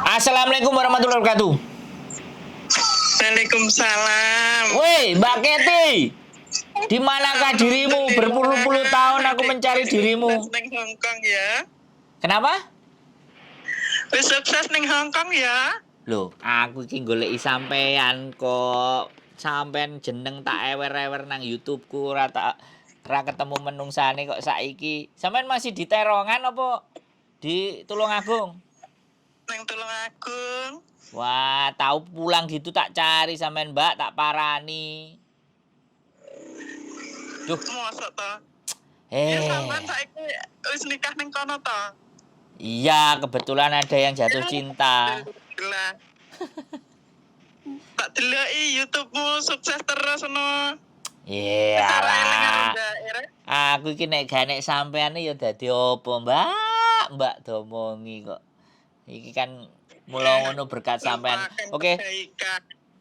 Assalamualaikum warahmatullahi wabarakatuh. Waalaikumsalam. Woi, Mbak Kety, di manakah dirimu? Berpuluh-puluh tahun aku mencari dirimu. Sukses ning Hongkong ya. Kenapa? Wis sukses ning Hongkong ya. Loh, aku iki goleki sampean kok. Sampean jeneng tak ewer-ewer nang YouTube-ku ora ketemu menungsane kok saiki. Sampean masih di Terongan apa di Tulungagung? Ning Tulungagung. Wah, tahu pulang gitu tak cari sampean Mbak, tak parani. Duh, Mosok to. Ya sampean eh. saiki wis nikah ning kono to. Iya, kebetulan ada yang jatuh cinta. Alhamdulillah. Tak deloki YouTube-mu sukses terus no. Iya lah. Daerah. Aku iki nek gak nek sampean ya dadi opo, Mbak? Mbak domongi kok. Iki kan mula ngono berkat sampean. Oke,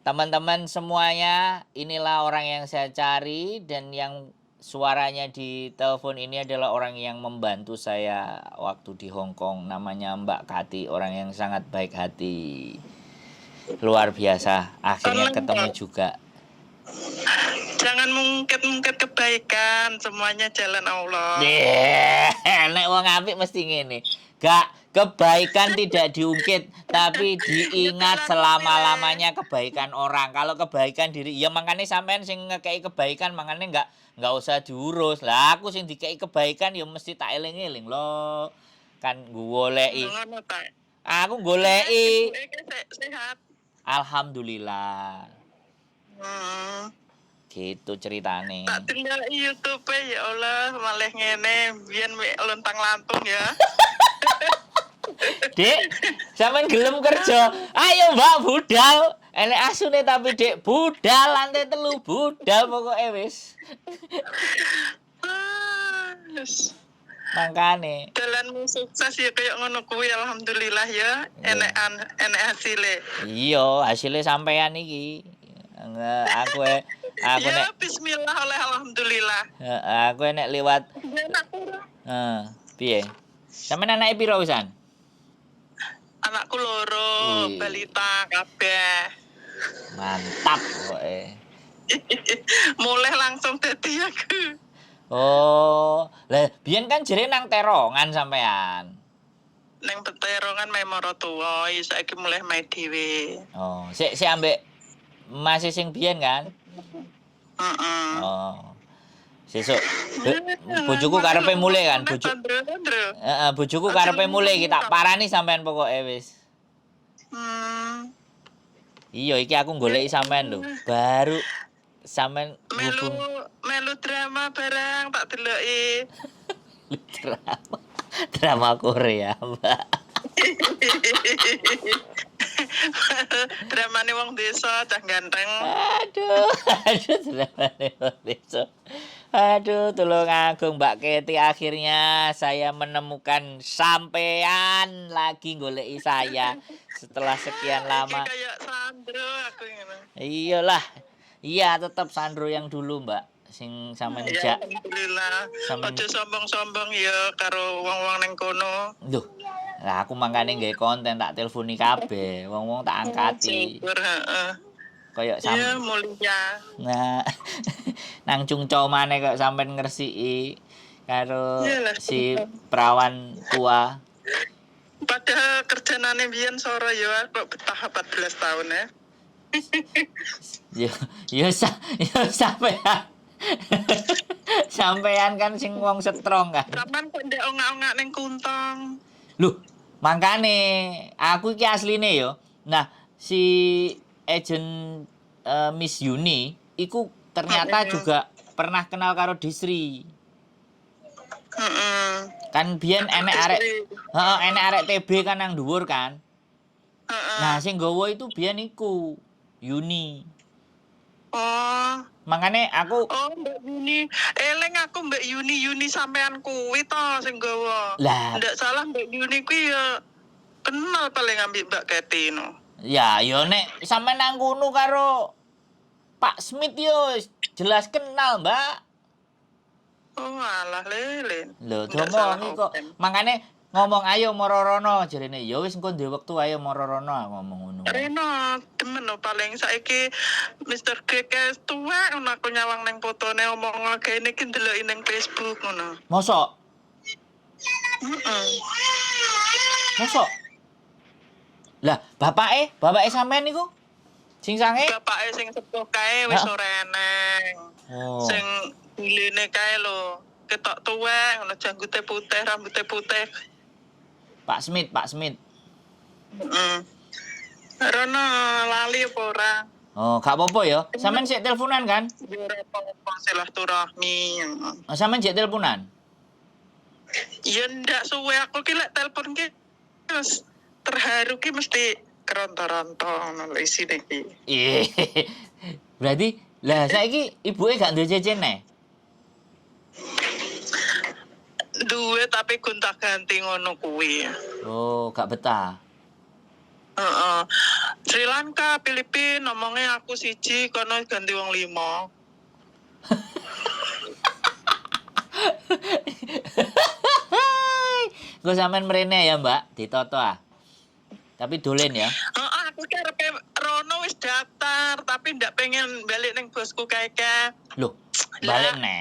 teman-teman semuanya, inilah orang yang saya cari dan yang suaranya di telepon ini adalah orang yang membantu saya waktu di Hong Kong. Namanya Mbak Kety, orang yang sangat baik hati. Luar biasa, akhirnya ketemu juga. Jangan mungkit-mungkit kebaikan, semuanya jalan Allah. Nek wong apik mesti ngene. Gak, kebaikan tidak diungkit, tapi diingat selama-lamanya kebaikan orang. Kalau kebaikan diri, ya makanya sampean sing ngekei kebaikan, makanya nggak usah diurus. Lah aku sing dikei kebaikan ya mesti tak eling-eling loh. Kan goleki. Aku goleki. Sehat. Alhamdulillah. Gitu ceritane. Tak tinggal YouTube ya Allah, malah ngene, biyen lontang lantung ya. Dek, sampean gelem kerja. Ayo Mbak budal. Enek asune tapi Dek budal lantai 3 budal pokoke wis. Mangkane. Jalanmu sukses ya kayak ngono kuwi alhamdulillah ya. Enek hasile. Iya, hasilnya sampean iki. Aku ya, nek bismillah oleh alhamdulillah. Aku nek liwat. Piye? Sampean anake piro wisan? Anakku loro, balita kabeh. Mantap pokoke. Mulai langsung dadi aku. Oh, lah biyen kan jere nang Terongan sampean. Nang Terongan main marotua, saiki mulai main dhewe. Oh, sik ambek masih sing biyen kan? Oh. Sesuk bojoku karepe mulai kan, bojoku karepe mulai iki tak parani sampean pokoke wis. Iya, iki aku goleki sampean lho. Baru sampean melu drama barang tak deloki. Drama Korea, Mbak. Dramane wong desa cah ganteng. Aduh, dramane wong desa. Aduh, Tulungagung Mbak Kety, akhirnya saya menemukan sampean lagi goleki saya setelah sekian lama. Kayak Sandro aku ngono. Iyalah. Iya, tetap Sandro yang dulu, Mbak. Sing sampean ya, alhamdulillah. Aja sombong-sombong ya karo wong-wong ning kono. Duh. Lah aku mangkane nggawe konten tak telponi kabeh, wong-wong tak angkati. Kayak ya mulia. Nah, nang cungco maneh kok sampean ngresiki karo si perawan tua. Padahal kerjanane biyen soro ya kok betah 14 tahun ya. Yo sampean. Sampean kan sing wong strong kan. Sampean kok ndek ongak-ongak ning Kuntong. Loh, mangkane aku iki asline yo. Nah, si agent Miss Yuni iku ternyata juga pernah kenal karo Disri. Kan biyen enek arek TB kan nang dhuwur kan. Nah, sing nggawa itu biyen iku Yuni. Oh. Makane aku Mbak Yuni. Eling aku Mbak Yuni sampean kuwi to sing nggawa. Ndak salah Mbak Yuni kuwi ya kenal paling ambek Mbak Kety no. Ya, yo nek sampean nang kono karo Pak Smith yo jelas kenal, Mbak. Oh, alah lele. Lho, domongi kok. Makane ngomong ayo moro rono jarene. Ya wis engko duwe wektu ayo moro rono ngomong ngono. Reno, temen lo paling saiki Mr. Gekes tua ngono aku nyawang neng fotone omong ngene iki ndeloki ning Facebook ngono. Mosok? Heeh. Mosok? Lah, bapake sampean niku sing sange? Bapake sing sepuh kae wis ora eneng. Oh. Sing buline kae lho, ketok tuwek ngono janggute putih, rambute putih. Pak Smith. Heeh. Rono lali apa ora? Oh, gak apa-apa ya. Sampean sik teleponan kan? Ya ora apa-apa silaturahmi. Oh, sampean sik teleponan? Ya ndak suwe aku ki lek telepon ki terus terharu ki mesti keronto-ronto ngono lho isine ki. Berarti lah saiki ibuke gak duwe cecene? Duwe tapi gonta-ganti ngono kuwi. Oh, gak betah. Heeh. Sri Lanka, Filipina, ngomongnya aku siji kono ganti wong 5. Gue sampean mrene ya, Mbak, ditoto ah. Tapi dolen ya. Heeh, aku karepe Rono wis daftar, tapi ndak pengen balik ning bosku kae-kae. Loh, balik neh.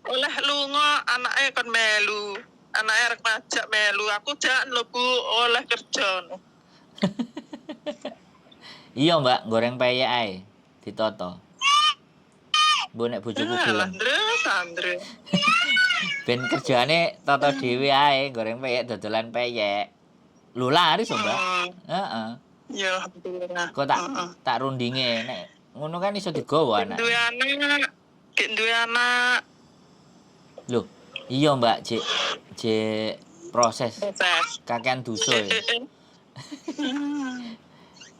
Oleh lunga anake kon melu. Anake arep ngajak melu, aku jak lho Bu, oleh kerja. Iya, Mbak, goreng peyek ae ditoto. Bu nek bojoku gelem. Sandre. Ben kerjane toto dhewe ae, goreng peyek dodolan peyek. Lho laris, Mbak. Heeh. Ya alhamdulillah. Kok tak rundinge nek ngono kan iso digawa anak. Duwe anak. Loh, iya Mbak, Cek proses. Kakean dosa ya.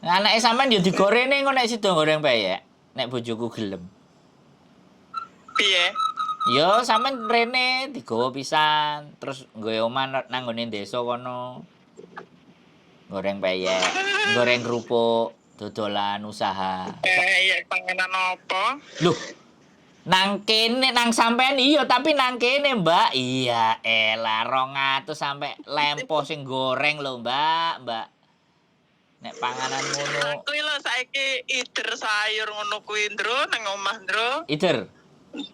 Anake sampean yo digorene engko nek sida goreng peyek, nek bojoku gelem. Piye? Yo sampean rene digawa pisan, terus nggawe omah nang ngene desa kono. Goreng peyek, goreng kerupuk, dodolan usaha. Peyek panganan apa? Loh, nang kene nang sampean iya tapi nang kene Mbak. Iya elah 200 sampai lempo sing goreng lho Mbak. Nek panganan ngono. Kuwi lho saiki ider sayur ngono kuwi ndro nang omah ndro. Ider.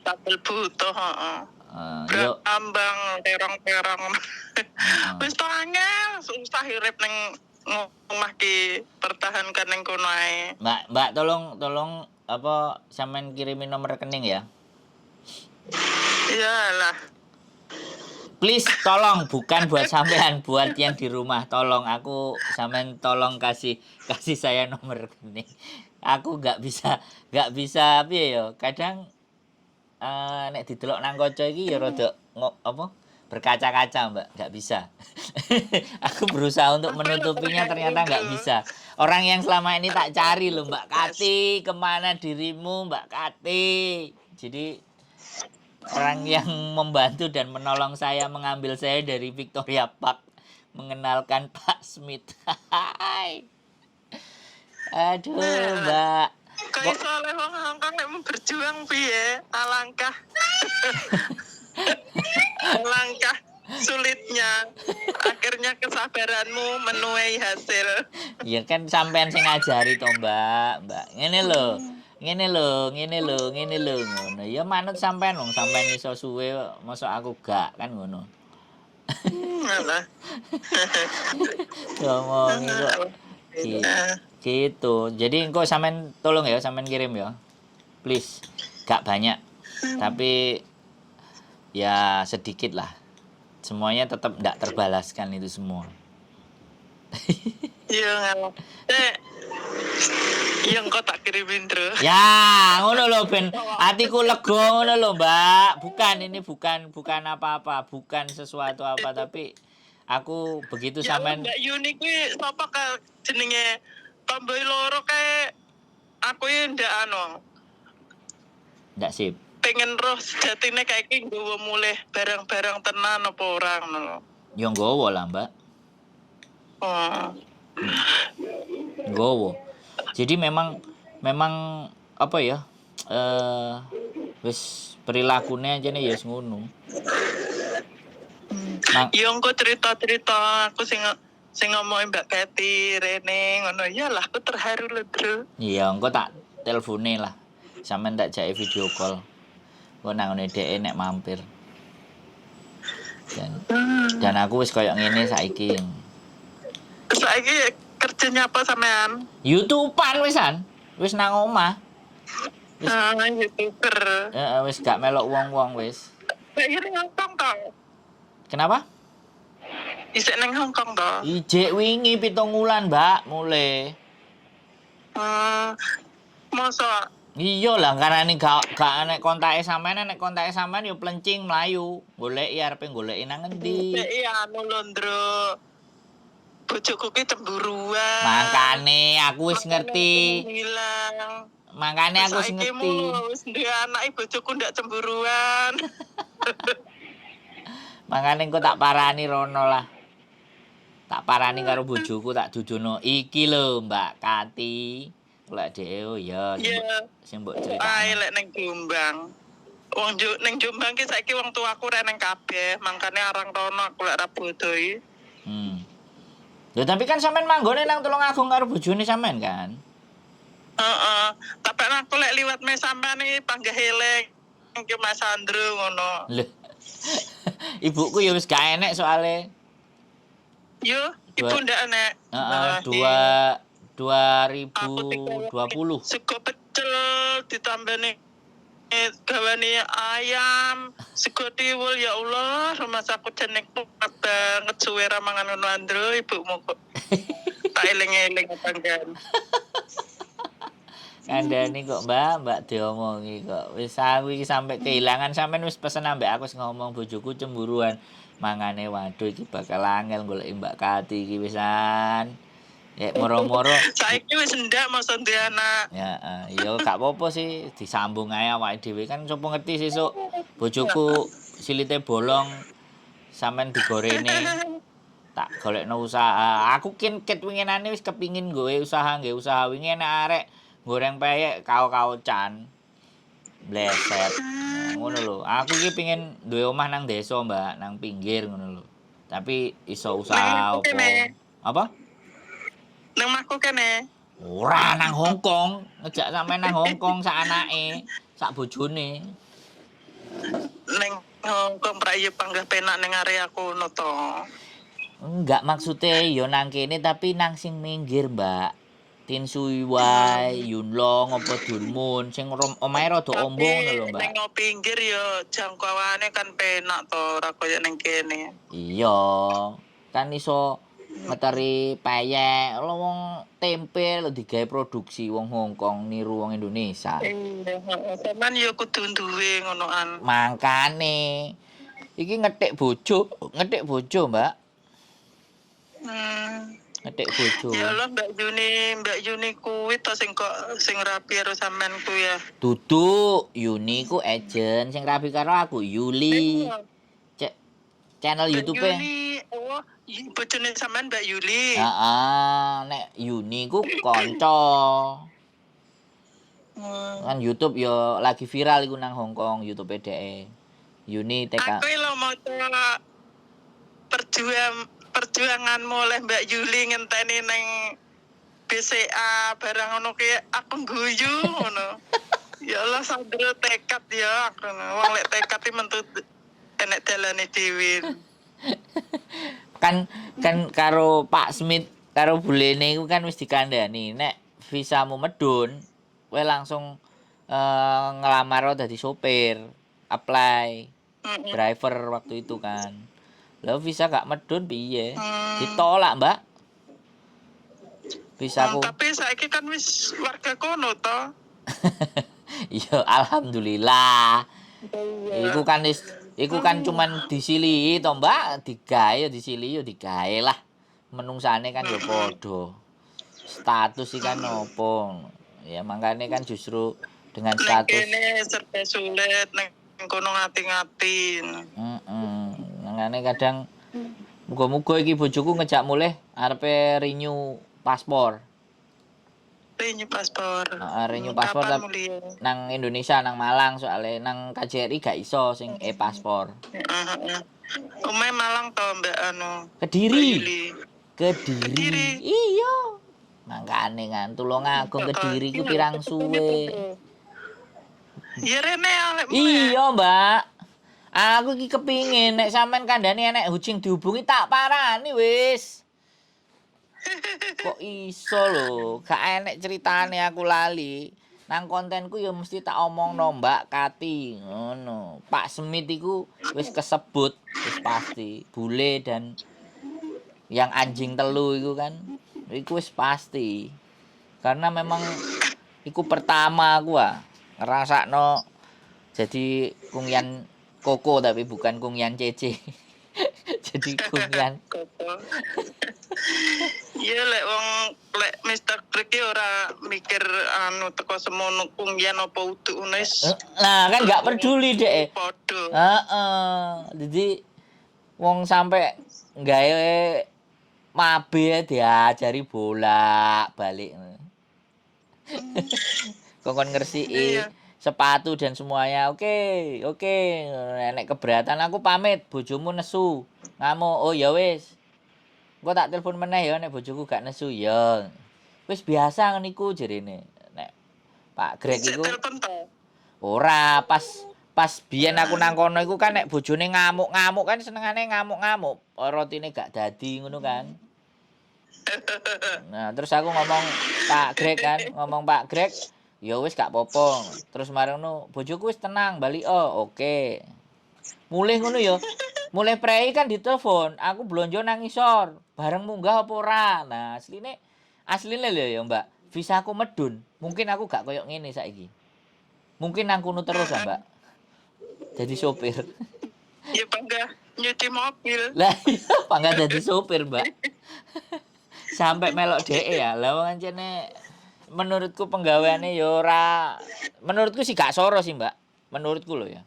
Tabel butuh, heeh. Yo ambang terong-terong. Wis angel, susah urip ning omah ki pertahankan ning kono ae. Mbak tolong apa sampean kirimin nomor rekening ya. Iyalah. Please tolong bukan buat sampean, buat yang di rumah. Tolong aku sampean tolong kasih saya nomor rekening. Aku gak bisa piye ya. Kadang nek didelok nang kaca iki ya rada apa berkaca-kaca Mbak, gak bisa. Aku berusaha untuk menutupinya ternyata gak bisa. Orang yang selama ini tak cari loh Mbak Kati, kemana dirimu Mbak Kati. Jadi orang yang membantu dan menolong saya mengambil saya dari Victoria Park, mengenalkan Pak Smith. Aduh Mbak. Kok iso oleh wong Hongkong nek berjuang piye? Alangkah sulitnya. Akhirnya kesabaranmu menuai hasil. Ya kan sampean sing ngajari to Mbak. Ngene lho ngono. Ya manut sampean wong sampean iso suwe mosok aku gak kan ngono. Alah. Ngomong kok. Gitu. Jadi engko sampean tolong ya, sampean kirim ya. Please. Gak banyak. Tapi ya sedikit lah. Semuanya tetap ndak terbalaskan itu semua. Iya ngono. Yang kok tak kirimin terus. Ya, ngono lho ben atiku lega ngono lho, Mbak. Ini bukan apa-apa, bukan sesuatu apa tapi aku begitu ya, sampean Mbak Yuni kuwi sapa ka jenenge tomboy loro kae aku ndak ndak sip. Pengen roh sejatine kae iki nggawa mulih barang-barang tenan apa ora ngono. Ya nggawa lah, Mbak. Oh. Nggawa. Jadi memang apa ya? Wis perilakunya aja nih ya ngono. Ya engko cerita-cerita aku sing ngomongin Mbak Kety rene ngono. Iyalah aku terharu lho, Bro. Iya, engko tak telpone lah. Sampeyan tak jake video call. Engko nang ngene dhek nek mampir. Dan aku wis koyo ngene saiki. Saiki kerjanya apa sampean? YouTubean wisan. Wis nang omah. YouTuber. Wis gak melok wong-wong wis. Kayak ning Hongkong to. Kenapa? Isik ning Hongkong to. Ijek wingi 7 wulan, Mbak, mulai. Masa Iya lah, karena ini gak nek kontake sampean, nek kontake sampean yo plencing mlayu. Goleki arepe goleki nang endi. Iya anu Londro. Bojoku ki cemburuan. Makane aku wis ngerti. Makane aku wis ngerti. Wis duwe anake bojoku ndak cemburuan. Makane engko tak parani rono lah. Tak parani karo bojoku tak dudono. Iki lho Mbak Kety. Lek dhewe ya sing mbok critakno. Ae lek ning Jombang. Wong ning Jombang ki saiki wong tuaku rek ning kabeh, mangkane arang rono aku lek ra bodoi. Lho tapi kan sampean manggone nang Tulungagung karo bojone sampean kan? Heeh. Tapi aku lek liwat me sampean iki panggah eling ki Mas Andro ngono. Lho. Ibuku ya wis gak enek soalé. Yo, ibu ndak enek. Heeh, 2020. Sego pecel ditambani gawani ayam, sego tiwul ya Allah, rumah aku jenek banget suwe ra mangan ngono Andro ibumu kok. Tak eling-eling panggan. Kandhani kok Mbak diomongi kok. Wis aku iki sampe kehilangan sampean wis pesen ambek aku wis ngomong bojoku cemburuan. Mangane waduh iki bakal angel golek Mbak Kety iki wisan. Ya moro-moro saiki wis ndak masa duwe anak. Ya, yo gak apa-apa sih disambung ae awake dhewe kan sapa ngerti sesuk bojoku silite bolong sampean digorene tak golekno usaha. Aku ket winginane wis kepingin nggawe usaha wingi enek arek goreng peyek kao-kaocan. Bleset. Nah, ngono lho. Aku iki pengin duwe omah nang desa, Mbak, nang pinggir ngono lho. Tapi iso usaha apa? Apa? Nang mahku kene. Ora nang Hongkong, ngejak sampe nang Hongkong sak anake, sak bojone. Neng Hongkong prayo panggah penak ning area kono to. Enggak maksude yo nang kene tapi nang sing minggir, Mbak. Tin Sui Wai, Yun Long, apa Dunmun sing omahe rada ombong ngono lho, Mbak. Ning pinggir yo jangkauane kan penak to, ora koyo ning kene. Iya. Kan iso ngeteri peyek, lho wong tempe lho digawe produksi wong Hongkong niru wong Indonesia. Iya, sampean yo kudu duwe ngonoan. Mangkane iki ngethik bojo, Mbak. Ngethik bojo. Ya Allah Mbak Yuni kuwi to sing rapi karo sampean ku ya. Dudu, Yuni ku agent sing rapi karo aku, Yuli. Channel YouTube-e. Yuli, oh, bojone sampean Mbak Yuli. Heeh, nek Yuni ku kanca. Kan YouTube yo lagi viral iku nang Hongkong, YouTube dhek. Yuni TK. Aku lho mau perjuanganmu oleh Mbak Yuli ngenteni ning BCA barang ngono ki aku guyu ngono. Ya Allah Sandro tekad ya aku. Wong lek tekad iki mentu enek dalane dhewe. Kan karo Pak Smith karo bulene iku kan wis dikandani nek visamu medun kowe langsung ngelamar dadi sopir, apply driver waktu itu kan. Lah visa gak medun piye? Ditolak, Mbak. Visaku. Tapi saiki kan wis warga kono to. Iya, alhamdulillah. Iku kan cuman disilihi to, Mbak, digawe disilihi yo digawe lah. Menungsane kan yo padha. Status iki kan opo? Ya makane kan justru dengan status ini serba sulit ning kono ngati-ngati. Makane kadang muga-muga iki bojoku ngejak mulih arepe renew paspor. Renew paspor. Renew paspor nang Indonesia nang Malang soalnya nang KJRI gak iso sing e-paspor. Omahe Malang to Mbak Kediri. Yuli. Kediri. Iya. Mangkane kan Tulungagung Kediri ku pirang suwe. Ya rene oleh Iya, Mbak. Aku iki kepingin nek sampean kandhane enek Hucing dihubungi tak parani wis. Kok iso lho, gak enek ceritane aku lali. Nang kontenku ya mesti tak omongno Mbak Kati ngono. Pak Semit iku wis kesebut, wis pasti. Bule dan yang anjing telu iku kan. Iku wis pasti. Karena memang iku pertama aku ngrasakno jadi kungyan Koko tapi bukan kungyan Cece. Jadi kungyan iya lek wong lek Mr. Greg ora mikir teko semono kungyan apa uduk unis. Nah, kan gak peduli dek. Padha. Heeh. Jadi wong sampai gawe mabe diajari bolak-balik. Kokon ngresiki sepatu dan semuanya. Oke. Nek keberatan aku pamit, bojomu nesu. Ngamuk. Oh ya wis. Engko tak telepon meneh ya nek bojoku gak nesu ya. Wis biasa ngono iku jerene. Nek Pak Greg iku ora pas biyen aku nang kono iku kan nek bojone ngamuk-ngamuk kan senengane ngamuk-ngamuk. Rotine gak dadi ngono kan. Nah, terus aku ngomong Pak Greg, ya wis gak apa-apa. Terus marang ngono, bojoku wis tenang, bali oke. Mulih ngono ya. Mulih prei kan ditelepon, aku blonjo nang ngisor. Bareng munggah apa ora? Nah, asline lho ya, Mbak. Visaku medun. Mungkin aku gak koyo ngene saiki. Mungkin nang kono terus Mbak. Jadi sopir. Ya bangga nyuci mobil. Lah iya, bangga jadi sopir, Mbak. Sampai melok DE ya. Lah wong ancene menurutku penggaweane ya ora menurutku sih gak soro sih, Mbak. Menurutku loh ya.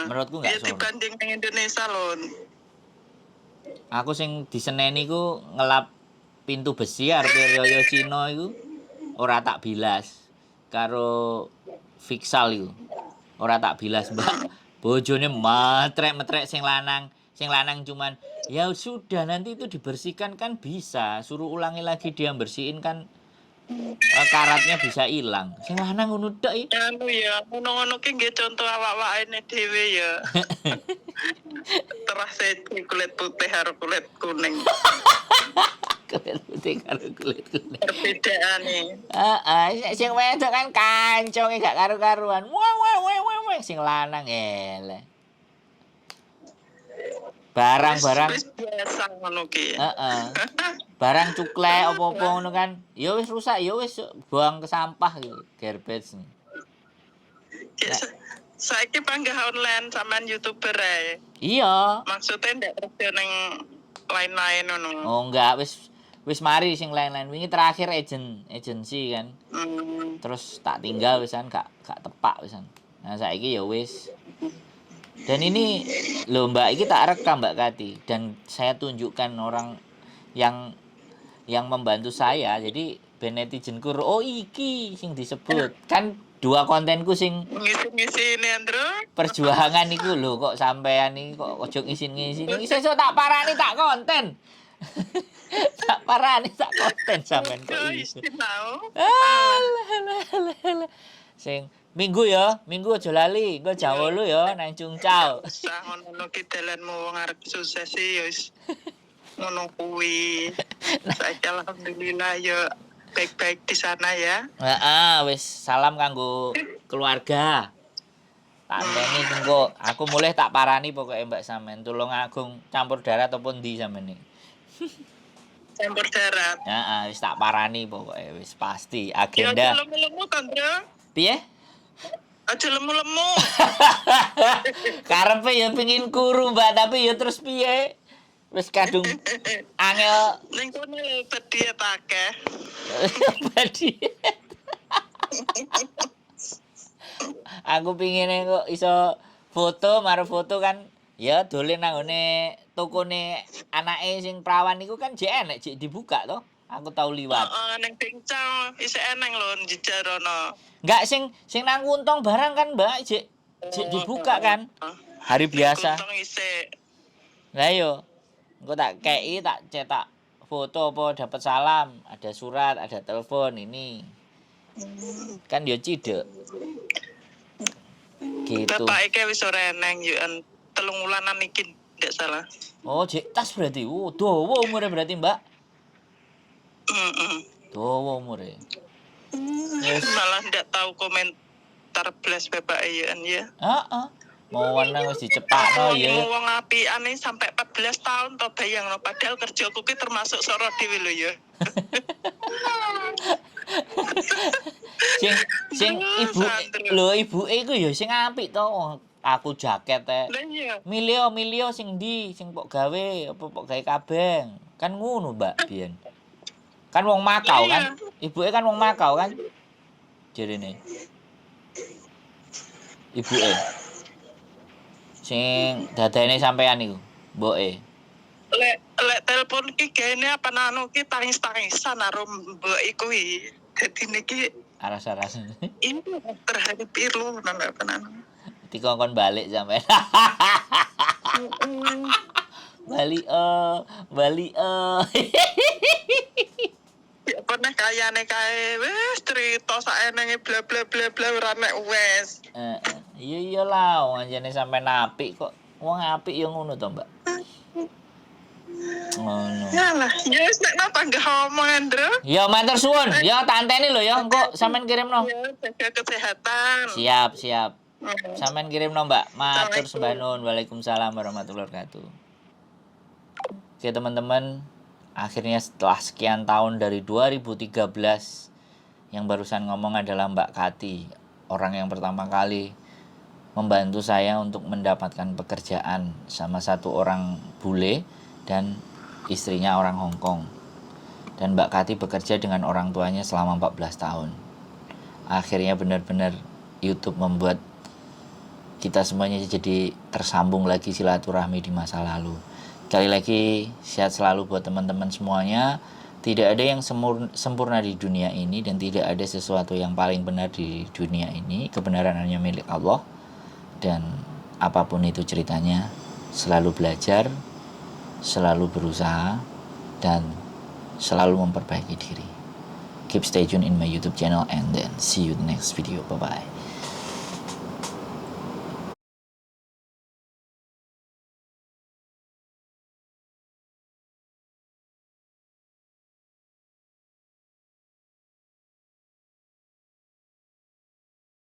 Menurutku gak soro. Ya dibanding nang Indonesia lho. Aku sing diseneni ku ngelap pintu besi arepe Ryoyo Cina iku ora tak bilas karo Fixal iku. Ora tak bilas, Mbak. Bojone matrek-metrek sing lanang cuman ya sudah nanti itu dibersihkan kan bisa. Suruh ulangi lagi dia bersihin kan karatnya bisa hilang. Sing lanang ngono tok iki. Anu ya, ngono-ngono ki nggih contoh awak-awakane dhewe ya. Terus kulit putih karo kulit kuning. Kulit putih karo kulit kuning. Perbedaane. Sing wedok kan kanconge gak karu-karuan. Wah sing lanang ele. Barang-barang biasa ngono ki. Barang cuklek apa-apa ngono kan. Ya wis rusak, ya wis buang ke sampah gitu, garbage. Saiki panggah online sampean YouTuber ae. Iya. Maksudnya ndak kerja ning lain-lain ngono. Oh enggak, wis mari sing lain-lain. Wingi terakhir agency kan. Terus tak tinggal wisan gak tepak wisan. Nah saiki ya wis. Dan ini loh Mbak, iki tak rekam Mbak Kati dan saya tunjukkan orang yang membantu saya. Jadi ben netizenku oh iki sing disebut. Kan dua kontenku sing ngisi ini Andro. Perjuangan iku lho kok sampean iki kok ojo ngisi-ngisi. Sesuk tak parani tak konten. Tak parani tak konten sampean kok iso. Alah. Sing Minggu aja lali, engko jam 8 ya nang Cungcau. Sah ngono ki dalanmu wong arep sukses ya wis. Ngono kuwi. Saiki alhamdulillah ya baik-baik di sana ya. Wis salam kanggo keluarga. Tak anteni engko aku mulih tak parani pokoke Mbak sampean Tulungagung campur darat ataupun ndi sampean iki. Campur darat. Wis tak parani pokoke wis pasti agenda. Ya lemu-lemu kan, Bro. Piye? Aja lemu-lemu. Karepe ya pengin kuru Mbak, tapi ya terus piye? Wis kadung angel ning kono diet akeh. Diet. Aku pingine kok iso foto kan ya dolen nang ngene tokone anake sing prawan iku kan jek enek jek dibuka to. Aku tau liwat. Ning Bengcang isih eneng lho njejer ono. Enggak sing nang Kuntong barang kan Mbak jek dibuka kan. hari biasa. Untung isik. Lah yo, engko tak kei, tak cetak foto apa dapat salam, ada surat, ada telepon ini. Kan yo cidek. Gitu. Bapak iki wis ora eneng yo 3 wulanan iki ndak salah. Oh, jek tas berarti. Dawa umure berarti, Mbak. Heeh. Dawa umure. Yes. Malah ndak tahu komentar blas bapak ya. Heeh. Mau wenang wis dicepakno ya. Wong apian iki sampai 14 tahun to bayangno padahal kerjaku ki termasuk soro dhewe lho ya. sing ibu lho ibuke iku ya sing apik to. Aku jaket Lah iya. milio sing ndi sing pok gawe apa pok gawe kabeng. Kan ngono, Mbak, biyen. Kan wong Makau kan. Ibuke kan wong Makau kan. Jerene. Ibuke. Sing dadane sampean iku, mboke. Lek telepon ki kene apa nanu ki tangis-tangisan karo mbok iku iki. Dadi niki Aras-aras. ini terhadap pirlo nang apa nanu. Dikongkon balik sampean. Bali. Ya pernah kayane kae wis cerita sak enenge bla bla bla bla ora nek wes. Iya lah, wong anjene sampean apik kok. Wong apik ya ngono to, Mbak. Ngono. Yalah, ya wis nek napa enggak omong Andro. Ya matur suwun. Ya tak anteni lho ya, engko sampean kirimno. Ya, jaga kesehatan. Siap. Sampean kirimno, Mbak. Matur sembah nuwun. Waalaikumsalam warahmatullahi wabarakatuh. Oke, teman-teman. Akhirnya setelah sekian tahun dari 2013 yang barusan ngomong adalah Mbak Kati, orang yang pertama kali membantu saya untuk mendapatkan pekerjaan sama satu orang bule dan istrinya orang Hong Kong. Dan Mbak Kati bekerja dengan orang tuanya selama 14 tahun. Akhirnya benar-benar YouTube membuat kita semuanya jadi tersambung lagi silaturahmi di masa lalu. Sekali lagi, sehat selalu buat teman-teman semuanya. Tidak ada yang sempurna di dunia ini dan tidak ada sesuatu yang paling benar di dunia ini. Kebenaran hanya milik Allah. Dan apapun itu ceritanya, selalu belajar, selalu berusaha, dan selalu memperbaiki diri. Keep stay tune in my YouTube channel and then see you in the next video. Bye-bye.